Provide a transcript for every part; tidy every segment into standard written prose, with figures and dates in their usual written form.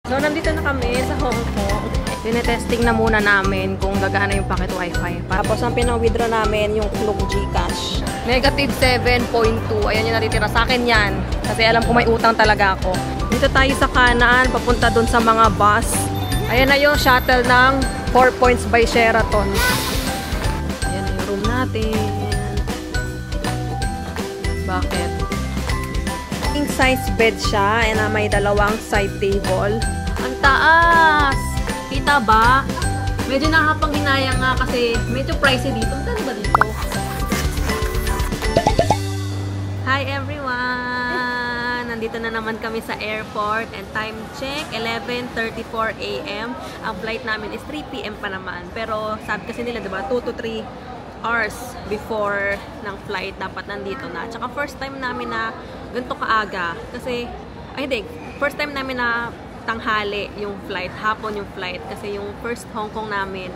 So, nandito na kami sa Hong Kong. Tinetesting na muna namin kung gagana yung packet wifi. Tapos, ang pinang-withdraw namin yung Klook GCash. Negative 7.2. Ayan yung natitira sa akin yan. Kasi alam ko may utang talaga ako. Dito tayo sa kanan, papunta dun sa mga bus. Ayan na yung shuttle ng 4 Points by Sheraton. Ayan yung room natin. Bakit? King size bed siya and may dalawang side table. Ang taas! Kita ba? Medyo nakakapanghinayang nga kasi medyo pricey dito. Saan ba dito? Hi everyone! Nandito na naman kami sa airport and time check, 11:34 AM. Ang flight namin is 3 PM pa naman. Pero sabi kasi nila, diba, 2 to 3 hours before ng flight dapat nandito na. Tsaka first time namin na ganito kaaga. Kasi, ay hindi, first time namin na tanghali yung flight, hapon yung flight. Kasi yung first Hong Kong namin,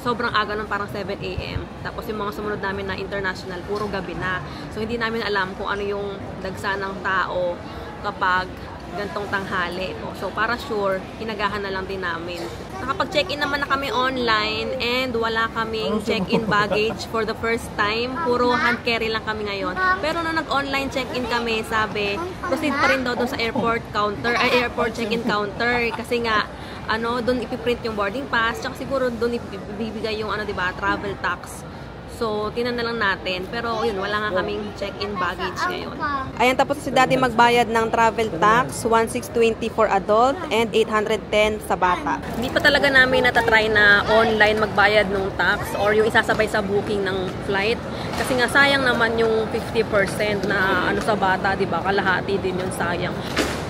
sobrang aga ng parang 7 AM. Tapos yung mga sumunod namin na international, puro gabi na. So hindi namin alam kung ano yung dagsa ng tao kapag gantong tanghali. So para sure, hinagahan na lang din namin. Nakapag-check-in naman na kami online and wala kaming check-in baggage for the first time. Puro hand carry lang kami ngayon. Pero nung nag-online check-in kami, sabi, proceed pa rin daw doon sa airport counter, airport check-in counter. Kasi nga, doon ipiprint yung boarding pass, tsaka siguro doon ibibigay yung, diba, travel tax. So, tinan na lang natin. Pero, yun, wala nga kaming check-in baggage ngayon. Ayan, tapos si Daddy magbayad ng travel tax, 1,620 for adult and 810 sa bata. Hindi pa talaga namin natatry na online magbayad ng tax or yung isasabay sa booking ng flight. Kasi nga, sayang naman yung 50% na sa bata, diba? Kalahati din yung sayang.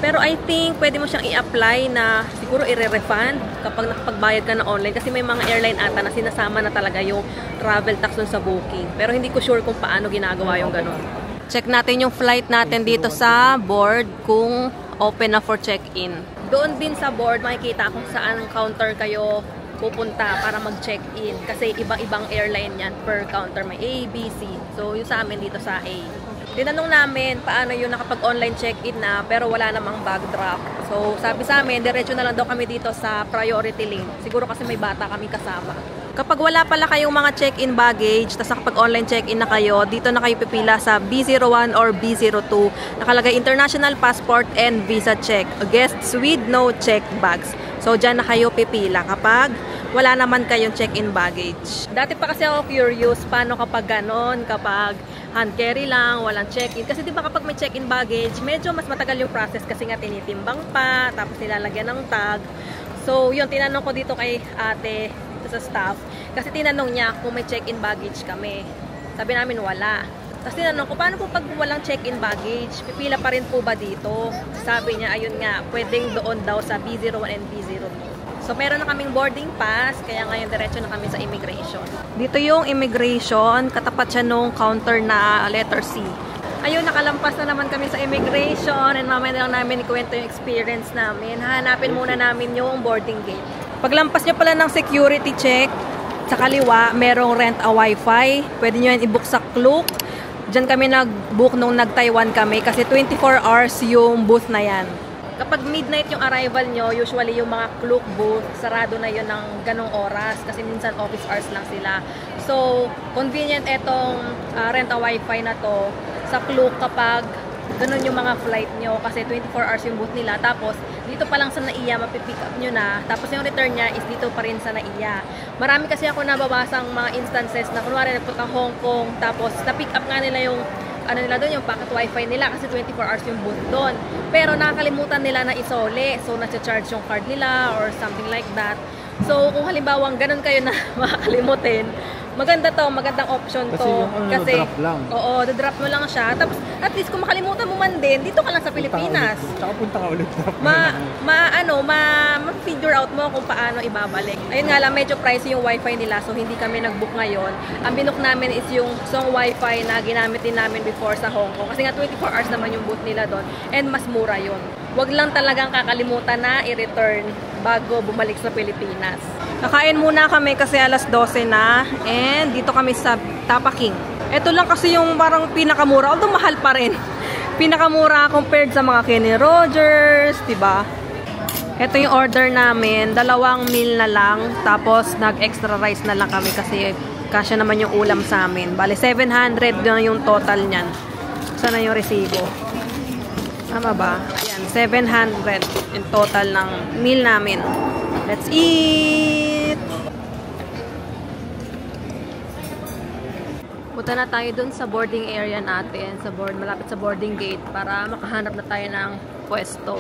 Pero I think pwede mo siyang i-apply na siguro i-refund kapag nakapagbayad ka na online kasi may mga airline ata na sinasama na talaga yung travel tax dun sa booking. Pero hindi ko sure kung paano ginagawa yung ganun. Check natin yung flight natin dito sa board kung open na for check-in. Doon din sa board makikita kung saan counter kayo pupunta para mag-check-in. Kasi iba-ibang airline yan per counter. May A, B, C. So yung sa amin dito sa A. Tinanong namin paano yung nakapag-online check-in na pero wala namang bag drop. So sabi sa amin, diretso na lang daw kami dito sa priority lane. Siguro kasi may bata kami kasama. Kapag wala pala kayong mga check-in baggage, tapos nakapag-online check-in na kayo, dito na kayo pipila sa B01 or B02. Nakalagay international passport and visa check. Guests with no check bags. So dyan na kayo pipila kapag wala naman kayong check-in baggage. Dati pa kasi ako curious paano kapag ganon, kapag hand carry lang, walang check-in. Kasi diba kapag may check-in baggage, medyo mas matagal yung process kasi nga tinitimbang pa, tapos nilalagyan ng tag. So yun, tinanong ko dito kay ate, sa staff, kasi tinanong niya kung may check-in baggage kami. Sabi namin wala. Tapos tinanong ko, paano po pag walang check-in baggage? Pipila pa rin po ba dito? Sabi niya, ayun nga, pwedeng doon daw sa B01 and B02. So, meron na kaming boarding pass, kaya ngayon diretso na kami sa immigration. Dito yung immigration, katapat siya nung counter na letter C. Ayun, nakalampas na naman kami sa immigration and mamaya lang namin ikwento yung experience namin. Hahanapin muna namin yung boarding gate. Paglampas nyo pala ng security check, sa kaliwa, merong rent a wifi. Pwede nyo yan i-book sa Klook. Diyan kami nag-book nung nag-Taiwan kami kasi 24 hours yung booth na yan. Kapag midnight yung arrival nyo, usually yung mga Klook booth, sarado na yun ng ganong oras kasi minsan office hours lang sila. So, convenient etong rent a wifi na to sa Klook kapag ganun yung mga flight nyo kasi 24 hours yung booth nila. Tapos, dito pa lang sa NAIA, mapipick up nyo na. Tapos, yung return niya is dito pa rin sa NAIA. Marami kasi ako nababasang mga instances na kunwari nagpunta Hong Kong, tapos na-pick up nga nila yung nila doon, yung packet wifi nila kasi 24 hours yung booth doon. Pero nakakalimutan nila na isole. So, nasa-charge yung card nila or something like that. So, kung halimbawa ganun kayo na makakalimutin, maganda to, magandang option to. Kasi drop lang. Oo, drop mo lang siya. Tapos, at least kung makalimutan mo man din, dito ka lang sa Pilipinas. Tsaka punta ka ulit. Ma-figure out mo kung paano ibabalik. Ayun nga lang, medyo pricey yung wifi nila, so hindi kami nag-book ngayon. Ang binook namin is yung Song wifi na ginamit din namin before sa Hong Kong. Kasi nga 24 hours naman yung booth nila doon. And mas mura yun. Wag lang talagang kakalimutan na i-return bago bumalik sa Pilipinas. Kakain muna kami kasi alas 12 na and dito kami sa Tapa King. Ito lang kasi yung parang pinakamura, although mahal pa rin. Pinakamura compared sa mga Kenny Rogers, diba? Ito yung order namin. 2 meal na lang. Tapos, nag-extra rice na lang kami kasi kasya naman yung ulam sa amin. Bale, 700 na yung total niyan. Sana yung resibo. Tama ba? Ayan, 700 yung total ng meal namin. Let's eat! Punta na tayo dun sa boarding area natin, malapit sa boarding gate para makahanap na tayo ng pwesto.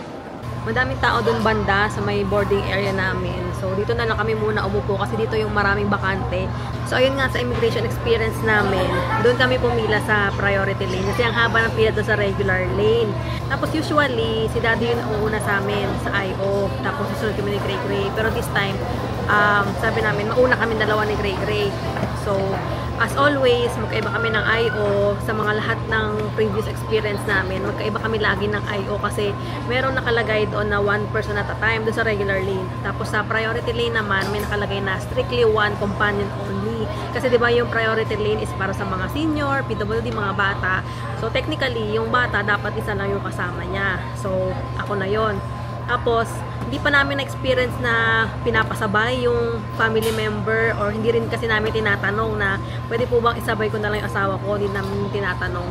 Madaming tao dun banda sa may boarding area namin. So, dito na lang kami muna umupo kasi dito yung maraming bakante. So, ayun nga sa immigration experience namin, doon kami pumila sa priority lane kasi ang haba ng pila doon sa regular lane. Tapos, usually, si Daddy yung nauuna sa amin sa I.O. Tapos, susunod kami ni Gray Gray. Pero this time, sabi namin, mauna kami dalawa ni Gray Gray. So, as always, magkaiba kami ng I.O. sa mga lahat ng previous experience namin. Magkaiba kami lagi ng I.O. kasi meron nakalagay doon na 1 person at a time doon sa regular lane. Tapos sa priority lane naman, may nakalagay na strictly 1 companion only. Kasi diba yung priority lane is para sa mga senior, PWD, mga bata. So technically, yung bata dapat isa lang yung kasama niya. So ako na yon. Tapos, hindi pa namin na-experience na pinapasabay yung family member or hindi rin kasi namin tinatanong na pwede po bang isabay ko na lang yung asawa ko, hindi namin tinatanong.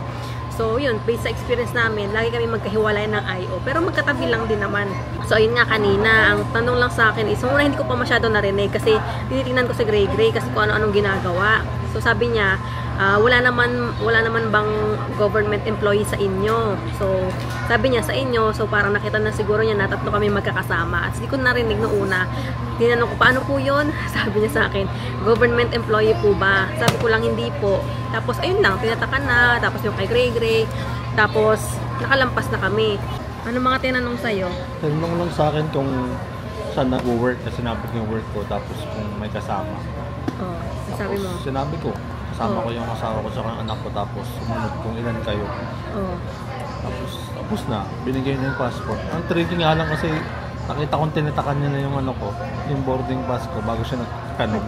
So, yun, based sa experience namin, lagi kami magkahiwalay ng I.O. Pero magkatabi lang din naman. So, ayun nga kanina, ang tanong lang sa akin is, muna hindi ko pa masyado narinig kasi tinitingnan ko si Gray Gray kasi kung ano-anong ginagawa. So, sabi niya, wala naman bang government employee sa inyo. So, sabi niya sa inyo, so parang nakita na siguro niya na tatlo kami magkakasama. At hindi ko narinig noong una. Tinanong ko, paano po yun? Sabi niya sa akin, government employee po ba? Sabi ko lang, hindi po. Tapos, ayun lang, tinatakan na. Tapos yung kay Gray Gray. Tapos, nakalampas na kami. Ano mga tinanong sa'yo? Tinanong lang sa akin kung saan nag-work. Kasi sinabi ko yung work ko. Tapos kung may kasama. Oh, sabi mo? Sinabi ko. Kasama ko yung asawa ko sa anak ko. Tapos sumunod kung ilan kayo. Oh. Tapos na. Binigay niya yung passport. Ang tricky nga lang kasi nakita kong tinitakan niya na yung ano ko. Yung boarding pass ko bago siya nagtanong.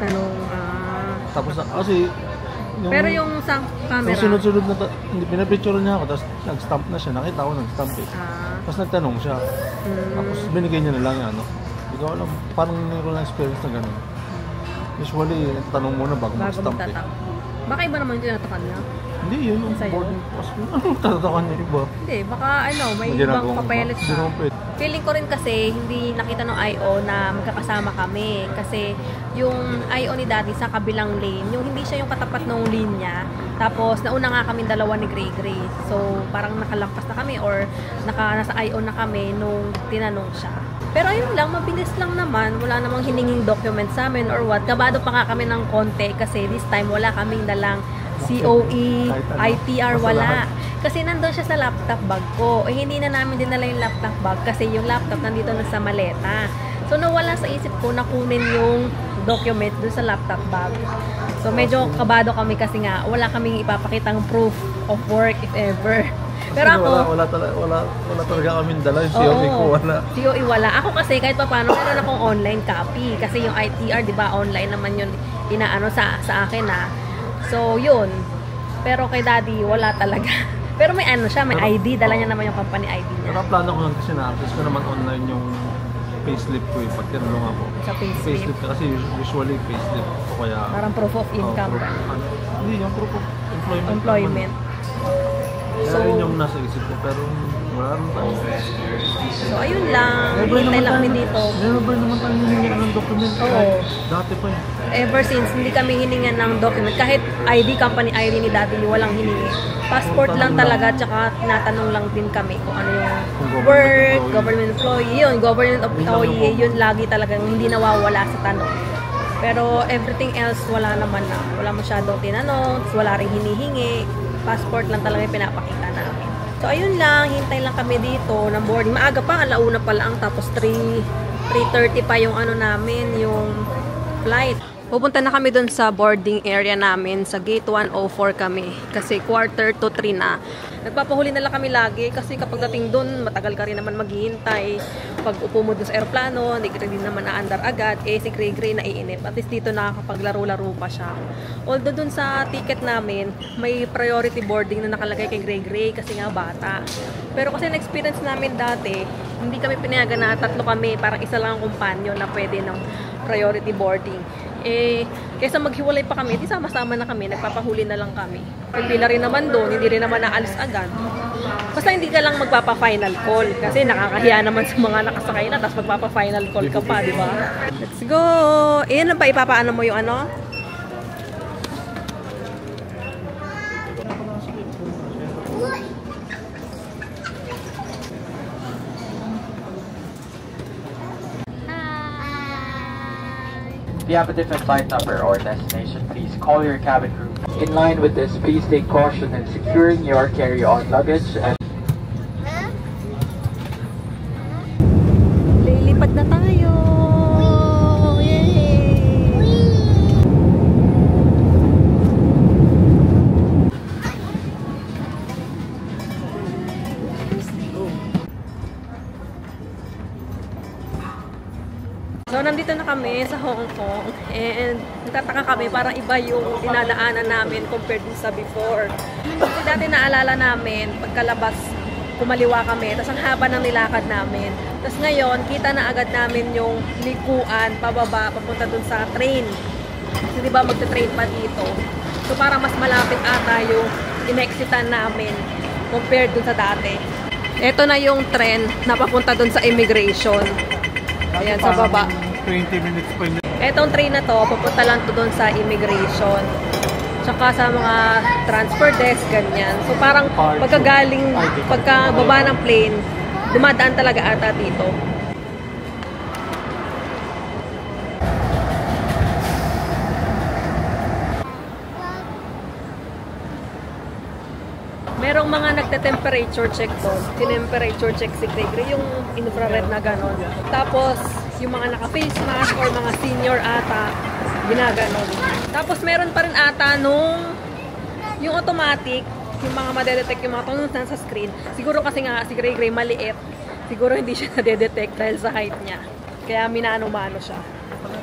Tapos kasi pero yung sa camera, yung sunod-sunod na hindi pinapicture niya ako, tapos nag-stamp na siya, nakita ko nag-stamp eh. Tapos nagtanong siya. Tapos binigay niya na lang yung ano. Hindi ko alam, parang hindi ko lang experience na gano'n. Usually, tanong muna bago mag-stamp eh. Baka iba naman yung tinatakan niya? Hindi, yun yung boarding pass. Anong tinatakan niya iba? Hindi, baka ano, may ibang papeles siya. Feeling ko rin kasi, hindi nakita ng I.O. na magkakasama kami. Kasi yung I.O. ni Daddy sa kabilang lane, yung hindi siya yung katapat ng linya. Tapos, nauna nga kami dalawa ni Gray Gray. So, parang nakalampas na kami or nasa I.O. na kami nung tinanong siya. Pero ayun lang, mabilis lang naman. Wala namang hininging document sa amin or what. Kabado pa nga kami ng konti kasi this time wala kaming dalang COE, ITR, wala. Kasi nandun siya sa laptop bag ko. Eh, hindi na namin dinala yung laptop bag kasi yung laptop nandito na sa maleta. So, nawala sa isip ko na kunin yung document dun sa laptop bag. So, medyo kabado kami kasi nga wala kaming ipapakitang proof of work if ever. Pero ako, wala talaga kaming dala. Yung COE ko wala. COE wala. Ako kasi kahit pa paano meron akong online copy. Kasi yung ITR, di ba, online naman yun inaano sa akin na. So, yun. Pero kay Daddy, wala talaga. Pero may ano siya, may ID. Dala niya naman yung company ID niya. Pero ang plano ko lang kasi na-access ko naman online yung payslip ko eh. Pag tinanong ako. Sa payslip? Kasi usually payslip ko kaya... Parang proof of income. Hindi, yung proof of employment. So, yun yung nasa isip ko. Pero wala rin tayo. So, ayun lang. Hintay lang kami dito. Never naman tayo hiningan ng document. Oo. Dati pa eh. Ever since, hindi kami hiningan ng document. Kahit ID, company ID ni Daddy, walang hiningi. Passport lang talaga, tsaka tinatanong lang din kami kung ano yung work, government employee. Yun, government employee, yun lagi talagang hindi nawawala sa tanong. Pero everything else, wala naman na. Wala masyadong tinanong, wala rin hinihingi. Passport lang talaga yung pinapakita namin. So, ayun lang. Hintay lang kami dito ng boarding. Maaga pa, alauna pa lang. Tapos 3:30 pa yung ano namin, yung flight. Pupunta na kami dun sa boarding area namin. Sa gate 104 kami. Kasi 2:45 na. Nagpapahuli na lang kami lagi. Kasi kapag dating dun, matagal ka rin naman maghihintay. Pag upo mo dun sa aeroplano, hindi ka rin naman naandar agad. Eh, si Gray Gray naiinip. At least dito nakakapaglaro-laro pa siya. Although dun sa ticket namin, may priority boarding na nakalagay kay Gray Gray kasi nga bata. Pero kasi na-experience namin dati, hindi kami pinayagan na 3 kami. Parang isa lang ang kumpanyo na pwede ng priority boarding. Eh, kaysa maghiwalay pa kami, di sama-sama na kami, nagpapahuli na lang kami. Pagpila rin naman doon, hindi rin naman naalis agad. Basta hindi ka lang magpapa-final call kasi nakakahiya naman sa mga nakasakay na tapos magpapa-final call ka pa, di ba? Let's go! Eh, ano ba ipapaano mo yung ano? If you have a different flight number or destination, please call your cabin crew. In line with this, please take caution in securing your carry-on luggage and Lilipad na tayo! Yay! So, nandito na kami sa Hong Kong and nagtataka kami parang iba yung dinadaanan namin compared sa before. Kasi dati naalala namin, pagkalabas, kumaliwa kami, tapos ang haba ng nilakad namin. Tapos ngayon, kita na agad namin yung likuan, pababa, papunta dun sa train. Kasi diba magta-train pa dito. So, parang mas malapit ata yung in-exitan namin compared dun sa dati. Ito na yung train na papunta dun sa immigration. Ayan, sa baba. 20 minutes pa yun. Etong train na to, pupunta lang to doon sa immigration. Tsaka sa mga transfer desk, ganyan. So parang pagkababa ng plane, dumadaan talaga ata dito. Merong mga nagte-temperature check doon. Temperature check si Gray Gray, yung infrared na gano'n. Tapos, yung mga naka-face mask or mga senior ata, ginaganon. Tapos, meron pa rin ata yung automatic, yung mga madedetect yung mga tunod sa screen. Siguro kasi nga si Gray Gray maliit. Siguro hindi siya nadedetect dahil sa height niya. Kaya minano-mano siya.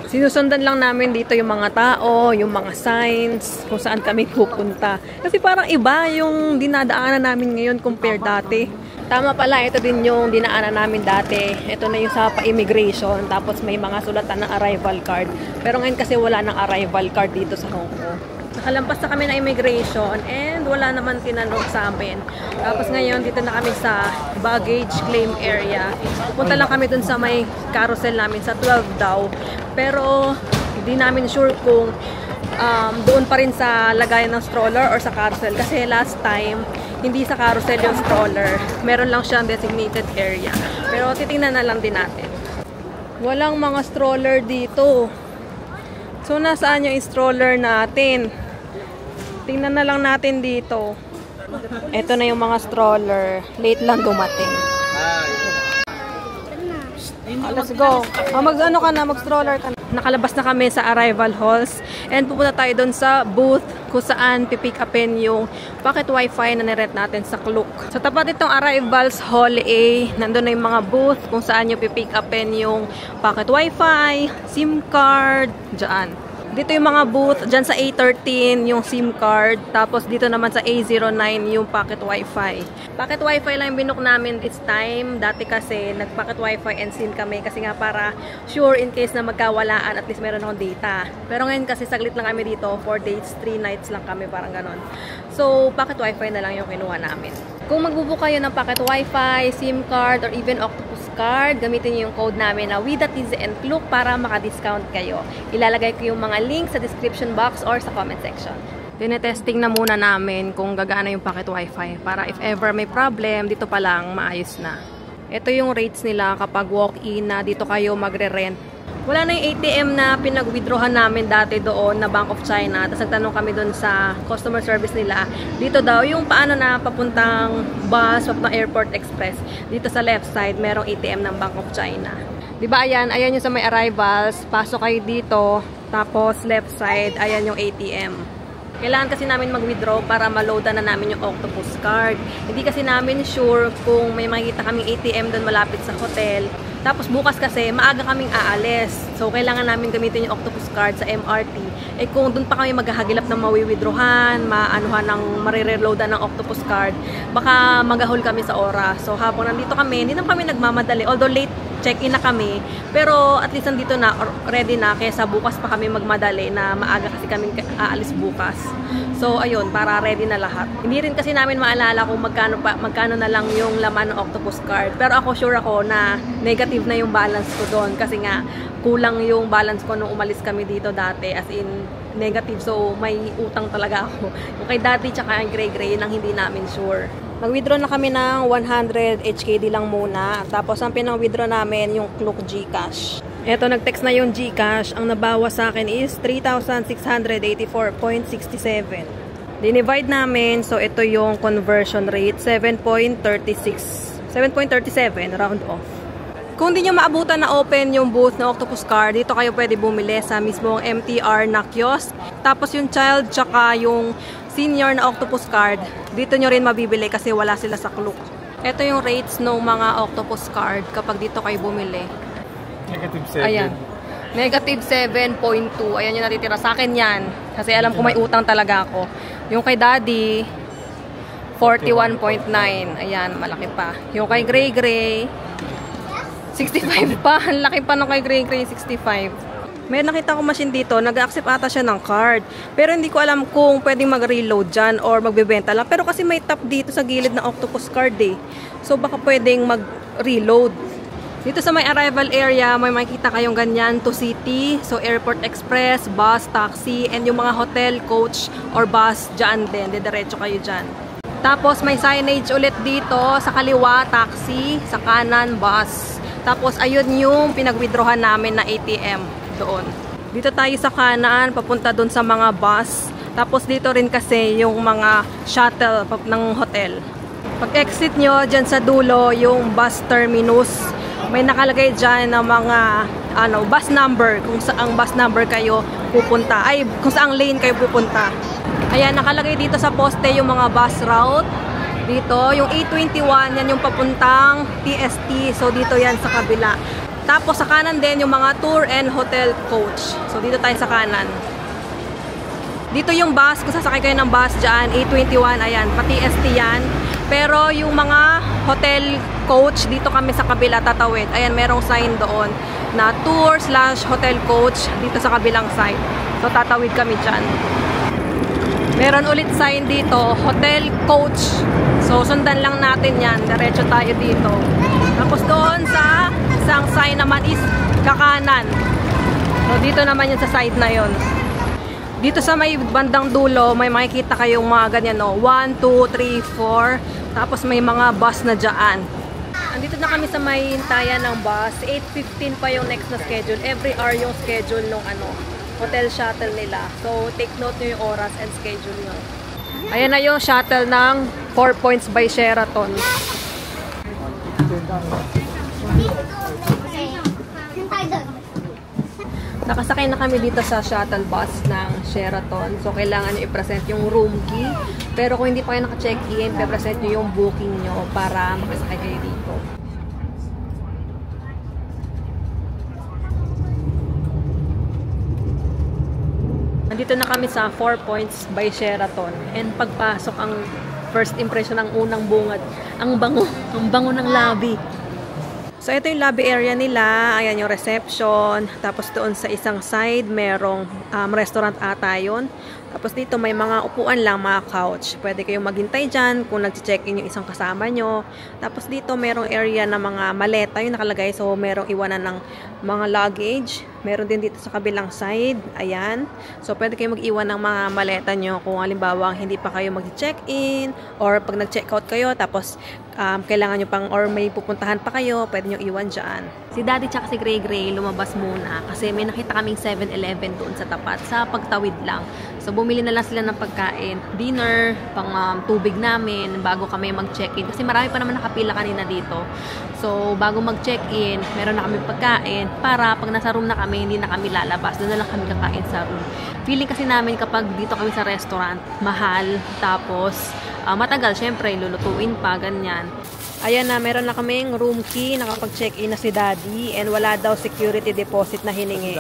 Sinusundan lang namin dito yung mga tao, yung mga signs, kung saan kami pupunta. Kasi parang iba yung dinadaanan namin ngayon compared dati. Tama pala, ito din yung dinaanan namin dati. Ito na yung sa pa-immigration, tapos may mga sulatan ng arrival card. Pero ngayon kasi wala ng arrival card dito sa Hong Kong. Nakalampas na kami na immigration and wala naman tinanong sa amin. Tapos ngayon, dito na kami sa baggage claim area. Pupunta lang kami dun sa may carousel namin sa 12 daw. Pero hindi namin sure kung doon pa rin sa lagayan ng stroller or sa carousel. Kasi last time, hindi sa carousel yung stroller. Meron lang siyang designated area. Pero titingnan na lang din natin. Walang mga stroller dito. So, nasaan yung stroller natin? Tingnan na lang natin dito. Ito na yung mga stroller. Late lang dumating. Let's go. Mag-ano ka na, mag-stroller ka na. Nakalabas na kami sa arrival halls. And pupunta tayo doon sa booth kung saan pipick upin yung pocket wifi na nirent natin sa Klook. So, tapat itong arrivals hall A. Nandun na yung mga booth kung saan yung pipick upin yung pocket wifi, SIM card, dyan. Dito yung mga booth, dyan sa A13 yung SIM card, tapos dito naman sa A09 yung pocket wifi. Pocket wifi lang yung binook namin this time. Dati kasi nag-pocket wifi and SIM kami kasi nga para sure in case na magkawalaan at least meron akong data. Pero ngayon kasi saglit lang kami dito, 4 days, 3 nights lang kami, parang ganon. So, pocket wifi na lang yung kinuha namin. Kung magbubook kayo ng pocket wifi, SIM card, or even Octopus card, gamitin niyo yung code namin na WIDA-TZN Klook para maka-discount kayo. Ilalagay ko yung mga link sa description box or sa comment section. Tinetesting na muna namin kung gagana yung pocket wifi para if ever may problem, dito pa lang maayos na. Ito yung rates nila kapag walk-in na dito kayo magre-rent. Wala na yung ATM na pinag-withdrawhan namin dati doon na Bank of China. Tapos nagtanong kami doon sa customer service nila. Dito daw, yung paano na papuntang bus, papuntang Airport Express. Dito sa left side, merong ATM ng Bank of China. Diba ayan yung sa may arrivals. Pasok kayo dito. Tapos left side, ayan yung ATM. Kailangan kasi namin mag-withdraw para ma-loadan na namin yung Octopus card. Hindi kasi namin sure kung may makikita kaming ATM doon malapit sa hotel. Tapos bukas kasi, maaga kaming aalis. So, kailangan namin gamitin yung Octopus card sa MRT. Eh kung doon pa kami maghahagilap ng mawi-withdrawhan, maanuhan ng marireloadan ng Octopus card, baka magahol kami sa oras. So, habang nandito kami, hindi na kami nagmamadali. Although late check-in na kami, pero at least nandito na, ready na, kaysa bukas pa kami magmadali na maaga kasi kami aalis bukas. So, ayun, para ready na lahat. Hindi rin kasi namin maalala kung magkano na lang yung laman ng Octopus card. Pero ako, sure ako na negative na yung balance ko doon. Kasi nga, kulang yung balance ko nung umalis kami dito dati. As in, negative. So, may utang talaga ako. Yung kay Daddy tsaka yung Gray nang hindi namin sure. Mag-withdraw na kami ng 100 HKD lang muna. Tapos, ang pinang-withdraw namin yung Klook GCash. Eto, nag-text na yung GCash. Ang nabawas sa akin is 3,684.67. Dinivide namin. So, ito yung conversion rate. 7.37, round off. Kung hindi nyo maabutan na open yung booth ng Octopus card, dito kayo pwede bumili sa mismong MTR na kiosk. Tapos yung child tsaka yung senior na Octopus card, dito nyo rin mabibili kasi wala sila sa Klook. Ito yung rates ng mga Octopus card kapag dito kayo bumili. Negative 7. Ayan. Negative 7.2. Ayan yung natitira. Sa akin yan. Kasi alam ko may utang talaga ako. Yung kay Daddy, 41.9. Ayan, malaki pa. Yung kay Gray, 65 pa. Ang laki pa nung kay Gray, 65. May nakita ko machine dito, nag-accept ata siya ng card. Pero hindi ko alam kung pwedeng mag-reload dyan or magbebenta lang. Pero kasi may tap dito sa gilid ng Octopus card eh. So baka pwedeng mag-reload. Dito sa may arrival area, may makikita kayong ganyan to city. So airport express, bus, taxi, and yung mga hotel, coach, or bus dyan din. Diretso kayo dyan. Tapos may signage ulit dito sa kaliwa, taxi, sa kanan, bus. Tapos ayun yung pinag-withdrawhan namin na ATM doon. Dito tayo sa kanan, papunta doon sa mga bus. Tapos dito rin kasi yung mga shuttle ng hotel. Pag exit nyo, dyan sa dulo, yung bus terminus. May nakalagay dyan na mga bus number, kung saang bus number kayo pupunta. Ay, kung saang lane kayo pupunta. Ayan, nakalagay dito sa poste yung mga bus route. Dito, yung 821, yan yung papuntang TST. So, dito yan sa kabila. Tapos, sa kanan din, yung mga tour and hotel coach. So, dito tayo sa kanan. Dito yung bus, kung sasakay kayo ng bus dyan, 821, ayan, pa-TST yan. Pero, yung mga hotel coach, dito kami sa kabila tatawid. Ayan, merong sign doon na tour/hotel coach dito sa kabilang side. So, tatawid kami dyan. Meron ulit sign dito, hotel coach. So, sundan lang natin yan. Diretso tayo dito. Tapos doon sa isang sign naman is kakanan. So, dito naman yun sa side na yun. Dito sa may bandang dulo, may makikita kayong mga ganyan, no? 1, 2, 3, 4. Tapos may mga bus na dyan. Andito na kami sa may hintayan ng bus. 8:15 pa yung next na schedule. Every hour yung schedule ng hotel shuttle nila. So, take note nyo yung oras and schedule nyo. Ayan na yung shuttle ng 4 Points by Sheraton. Nakasakay na kami dito sa shuttle bus ng Sheraton. So, kailangan nyo i-present yung room key. Pero kung hindi pa kayo naka-check-in, i-present nyo yung booking nyo para makasakay kayo dito. Nandito na kami sa 4 Points by Sheraton. And pagpasok, ang first impression ng unang bungad, ang bango ng lobby. So, ito yung lobby area nila. Ayan yung reception. Tapos doon sa isang side, merong restaurant ata yun. Tapos dito may mga upuan lang, mga couch. Pwede kayong maghintay dyan kung nag-check-in yung isang kasama nyo. Tapos dito merong area na mga maleta yung nakalagay. So, merong iwanan ng mga luggage. Meron din dito sa kabilang side. Ayan. So, pwede kayong mag-iwan ng mga maleta nyo kung halimbawa hindi pa kayo mag-check-in or pag nag-check out kayo tapos kailangan nyo pang or may pupuntahan pa kayo, pwede nyo iwan dyan. Si Daddy tsaka si Gray Gray lumabas muna kasi may nakita kaming 7-Eleven doon sa tapat, sa pagtawid lang. So, bumili na lang sila ng pagkain, dinner, pang tubig namin bago kami mag-check-in. Kasi marami pa naman nakapila kanina dito. So, bago mag-check-in, meron na kami pagkain para pag nasa room na kami, hindi na kami lalabas. Doon na lang kami kakain sa room. Feeling kasi namin kapag dito kami sa restaurant, mahal, tapos matagal, syempre, lulutuin pa, ganyan. Ayan na, meron na kaming room key, nakapag-check-in na si Daddy, and wala daw security deposit na hiningi.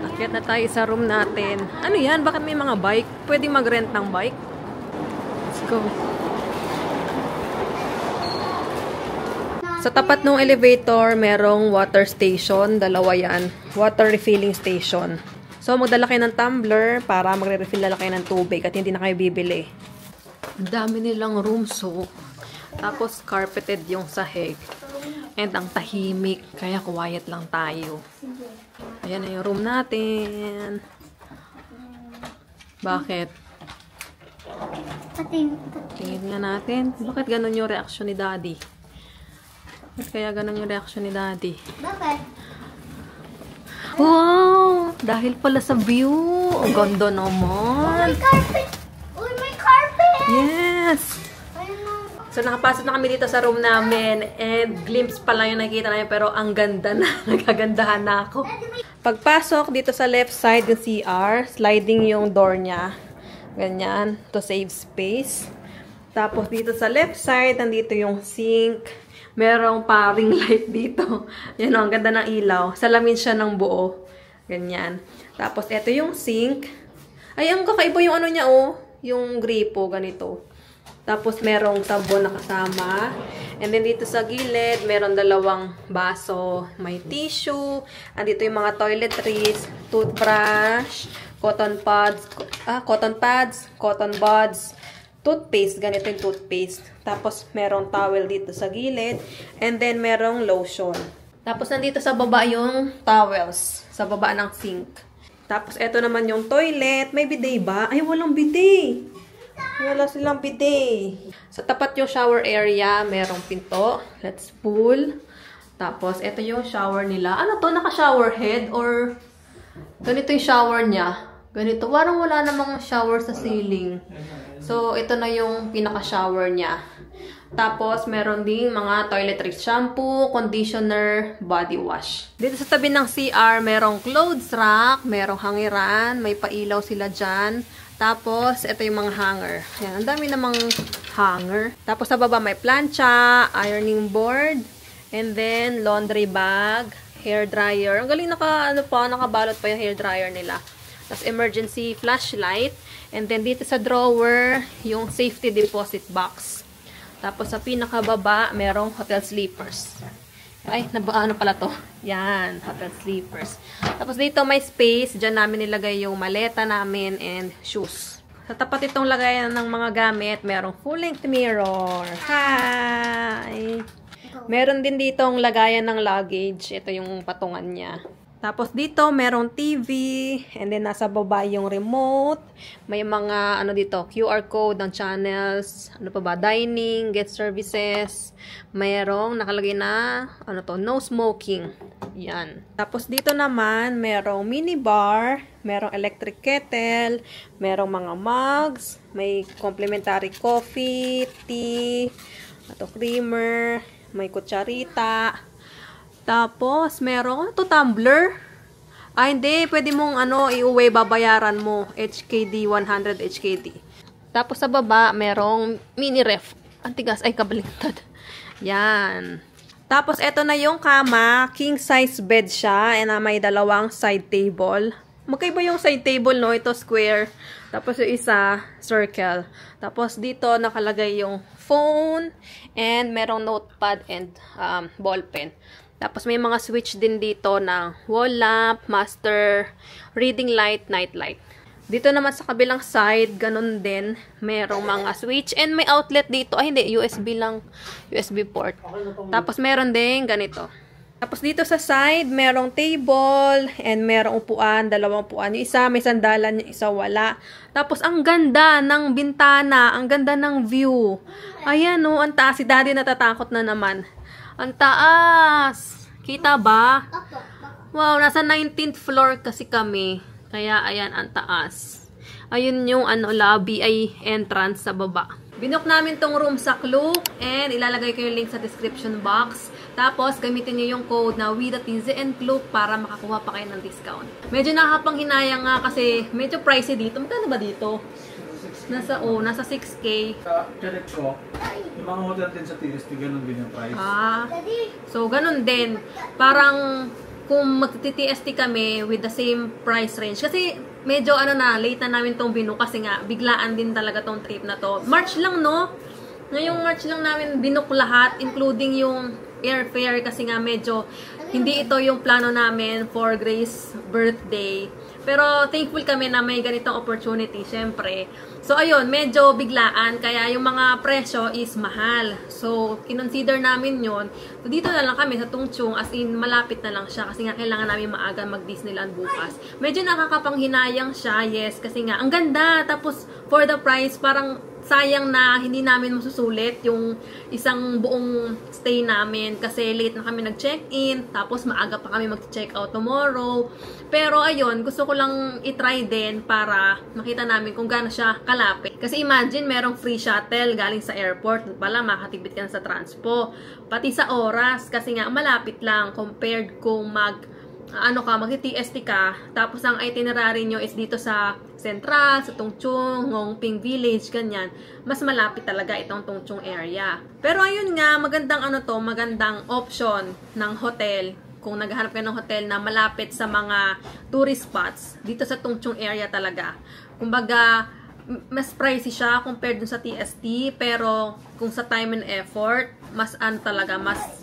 Akyat na tayo sa room natin. Ano yan? Bakit may mga bike? Pwede mag-rent ng bike? Let's go. Sa tapat ng elevator, merong water station. Dalawa yan. Water refilling station. So, magdala kayo ng tumbler para magre-refill na kayo ng tubig at hindi na kayo bibili. Ang dami nilang rooms, so. Tapos, carpeted yung sahig. And ang tahimik. Kaya quiet lang tayo. Ayan na yung room natin. Bakit? Tingin nga natin. Bakit ganun yung reaction ni Daddy? Bakit kaya ganun yung reaction ni Daddy? Bakit? Wow! Dahil pala sa view. Ang ganda naman. May carpet! Uy, may carpet! Yes! So, nakapasok na kami dito sa room namin and glimpse pa lang yung nakikita namin pero ang ganda na. Nagagandahan na ako. Pagpasok dito sa left side yung CR, sliding yung door niya. Ganyan, to save space. Tapos dito sa left side, nandito yung sink. Merong paring light dito. Yan o, ang ganda ng ilaw. Salamin siya ng buo. Ganyan. Tapos ito yung sink. Ay, ang kakaiba yung ano niya oh. Yung gripo, ganito. Tapos, merong sabon na kasama. And then, dito sa gilid, meron dalawang baso. May tissue. Andito yung mga toiletries, toothbrush, cotton pads, cotton buds, toothpaste. Ganito yung toothpaste. Tapos, merong towel dito sa gilid. And then, merong lotion. Tapos, nandito sa baba yung towels. Sa baba ng sink. Tapos, eto naman yung toilet. May bidet ba? Ay, walang bidet. Wala silang bidet. Sa tapat yung shower area, merong pinto. Let's pull. Tapos, ito yung shower nila. Ano to? Naka-shower head? Or, ganito yung shower niya. Ganito. Parang wala namang shower sa ceiling. So, ito na yung pinaka-shower niya. Tapos, meron ding mga toiletries, shampoo, conditioner, body wash. Dito sa tabi ng CR, merong clothes rack, merong hangiran, may pailaw sila dyan. Tapos, ito yung mga hanger. Ayan, ang dami namang hanger. Tapos, sa baba may plancha, ironing board, and then laundry bag, hair dryer. Ang galing nakabalot pa yung hair dryer nila. Tapos, emergency flashlight. And then, dito sa drawer, yung safety deposit box. Tapos, sa pinakababa, merong hotel sleepers. Ay, ano pala to? Yan, hotel sleepers. Tapos dito may space. Diyan namin nilagay yung maleta namin and shoes. Sa tapat itong lagayan ng mga gamit, merong full-length mirror. Hi! Meron din dito ang lagayan ng luggage. Ito yung patungan niya. Tapos dito, merong TV. And then, nasa baba yung remote. May mga, dito, QR code ng channels. Ano pa ba? Dining, get services. Merong nakalagay na, no smoking. Yan. Tapos dito naman, merong minibar. Merong electric kettle. Merong mga mugs. May complimentary coffee, tea, creamer. May kutsarita. Tapos, merong, tumbler. Hindi. Pwede mong, iuwi, babayaran mo. HKD, 100 HKD. Tapos, sa baba, merong mini ref. Antigas, kabalintad. Yan. Tapos, eto na yung kama. King size bed siya. And may dalawang side table. Magkaiba yung side table, no? Ito, square. Tapos, yung isa, circle. Tapos, dito, nakalagay yung phone. And, merong notepad and ball pen. Tapos, may mga switch din dito ng wall lamp, master, reading light, night light. Dito naman sa kabilang side, ganun din. Merong mga switch. And may outlet dito. Hindi. USB lang. USB port. Tapos, meron din ganito. Tapos, dito sa side, merong table and merong upuan. Dalawang upuan. Yung isa, may sandalan. Yung isa, wala. Tapos, ang ganda ng bintana. Ang ganda ng view. Ayan, ang taas. Si Daddy natatakot na naman. Ang taas! Kita ba? Opo. Wow, nasa 19th floor kasi kami. Kaya, ayan, ang taas. Ayun yung, lobby ay entrance sa baba. Binook namin tong room sa Klook and ilalagay ko yung link sa description box. Tapos, gamitin nyo yung code na WIDATZ and Klook para makakuha pa kayo ng discount. Medyo nakakapanghinayang nga kasi medyo pricey dito. Magkano ba dito? Nasa 6K. Ganito, yung mga hotel din sa TST, ganun din yung price. So, ganun din. Parang, kung magti-TST kami with the same price range. Kasi, medyo late na namin tong binook kasi nga, biglaan din talaga tong trip na to. March lang, no? Ngayong March lang namin binook lahat, including yung airfare kasi nga medyo hindi ito yung plano namin for Grace's birthday. Pero thankful kami na may ganitong opportunity, syempre. So, ayun, medyo biglaan. Kaya yung mga presyo is mahal. So, kinonsider namin yun. So, dito na lang kami sa Tungchung. As in, malapit na lang siya. Kasi nga, kailangan namin maaga mag-Disneyland bukas. Medyo nakakapanghinayang siya, yes. Kasi nga, ang ganda. Tapos, for the price, parang sayang na hindi namin masusulit yung isang buong stay namin kasi late na kami nag-check-in, tapos maaga pa kami mag-check out tomorrow. Pero ayun, gusto ko lang i-try din para makita namin kung gaano siya kalapit. Kasi imagine, merong free shuttle galing sa airport, pala makatipid ka na sa transpo. Pati sa oras, kasi nga malapit lang compared kung mag-TST ka, tapos ang itinerary nyo is dito sa Central, sa Tungchung, Ngongping Village, ganyan. Mas malapit talaga itong Tungchung area. Pero ayun nga, magandang option ng hotel. Kung naghahanap kayo ng hotel na malapit sa mga tourist spots, dito sa Tungchung area talaga. Kumbaga, mas pricey siya compared dun sa TST, pero kung sa time and effort, mas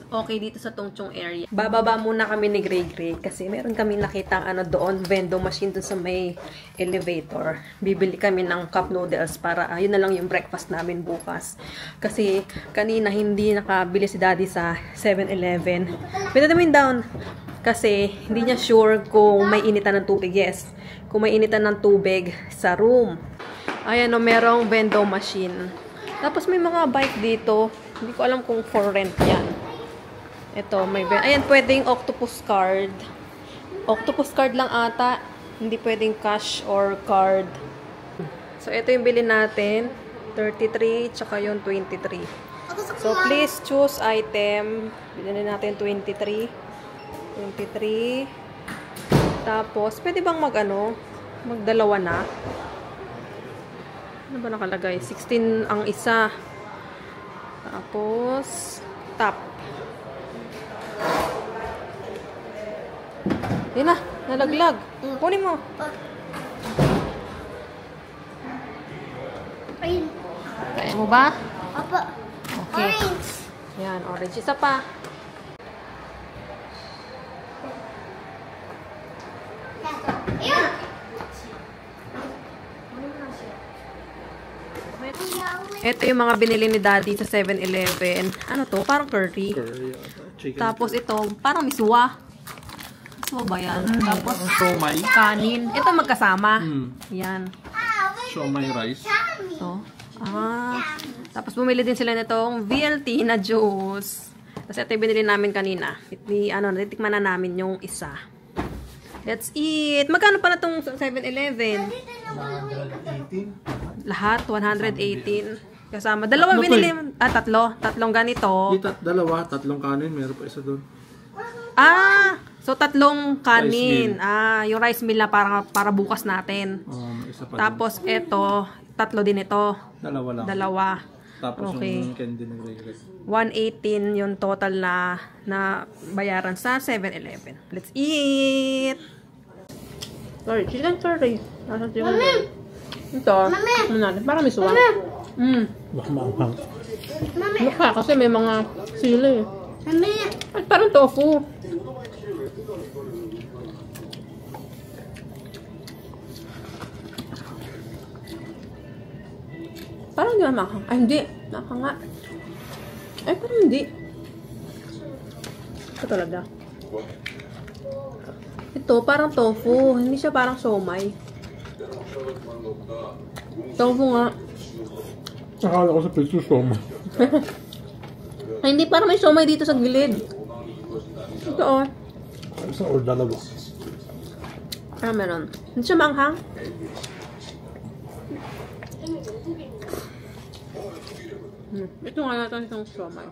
okay dito sa Tungchung area. Bababa muna kami ni Gray kasi meron kami nakitang doon, vending machine dun sa may elevator. Bibili kami ng cup noodles para yun na lang yung breakfast namin bukas. Kasi kanina hindi nakabili si Daddy sa 7-Eleven. Pwede namin down kasi hindi niya sure kung may initan ng tubig. Yes, kung may initan ng tubig sa room. Ayan merong vending machine. Tapos may mga bike dito. Hindi ko alam kung for rent yan. Ito, ayan, pwedeng octopus card. Octopus card lang ata. Hindi pwedeng cash or card. So, ito yung bilhin natin. 33, tsaka yung 23. So, please choose item. Bilhin natin 23. 23. Tapos, pwede bang magdalawa na? Ano ba nakalagay? 16 ang isa. Tapos, top. Yan na, nalaglag. Kunin mo. Ayun. Kaya mo ba? Opo. Okay. Orange. Yan, orange. Isa pa. Ayun. Ito yung mga binili ni Daddy sa 7-Eleven. Ano to? Parang curry. Chicken. Tapos ito, parang miswa. Miswa ba yan? Tapos Siomai. kanin. Ito magkasama. Yan. Siomai rice. Ito. Tapos bumili din sila nitong VLT na juice. Tapos ito yung binili namin kanina. Natikman na namin yung isa. Let's eat! Magkano pala itong 7-Eleven? 118. Lahat, 118. Kasama. Dalawa binili. Tatlo. Tatlong ganito. Tatlong kanin. Meron pa isa doon. So tatlong kanin. Rice Yung rice meal na para bukas natin. Isa pa Tapos ito, tatlo din ito. Dalawa lang. Dalawa. Tapos Okay. yung candy ng Gray. 118 yung total na bayaran sa 7-Eleven. Let's eat! Sorry, chicken curry. Nasa chicken curry. Ito. Parang miswa. Mahal. Mukha kasi may mga sili. Mami. At parang tofu. Parang hindi na makang. Ay, hindi. Nakanga. Ay, parang hindi. Ito talaga. Ito, parang tofu. Hindi siya parang siomai. Tofu nga. Akala ko sa picture siomai. Ay, hindi, parang may siomai dito sa gilid. Ito oh. Isa or dalawa? Meron. Hindi siya manghang. Ito nga natin itong siomai.